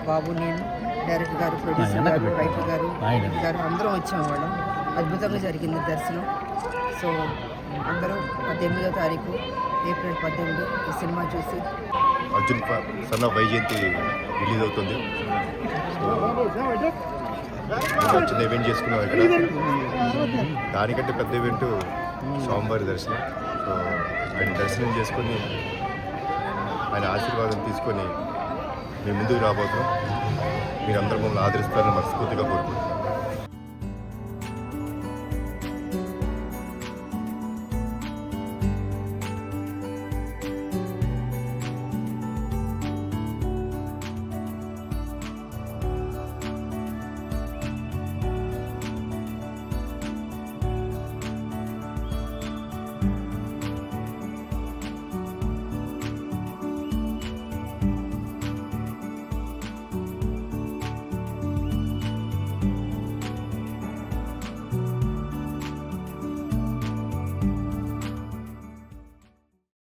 బాబు, నేను, డైరెక్టర్ గారు, ప్రొడ్యూసర్ గారు, రైటర్ గారు అందరం వచ్చాము. వాళ్ళం అద్భుతంగా జరిగింది దర్శనం. సో అందరూ 18వ తారీఖు ఏప్రిల్ 18 ఈ సినిమా చూసి Arjun son of Vyjayanthi release అవుతుంది. సో చిన్న ఈవెంట్ చేసుకున్నాం ఇక్కడ. దానికంటే పెద్ద ఈవెంట్ స్వామివారి దర్శనం. సో ఆయన దర్శనం చేసుకొని ఆయన ఆశీర్వాదం తీసుకొని మేము ముందుకు రాబోతున్నాం. మీరందరూ మమ్మల్ని ఆదరిస్తారని మనస్ఫూర్తిగా కోరుకుంటున్నాం.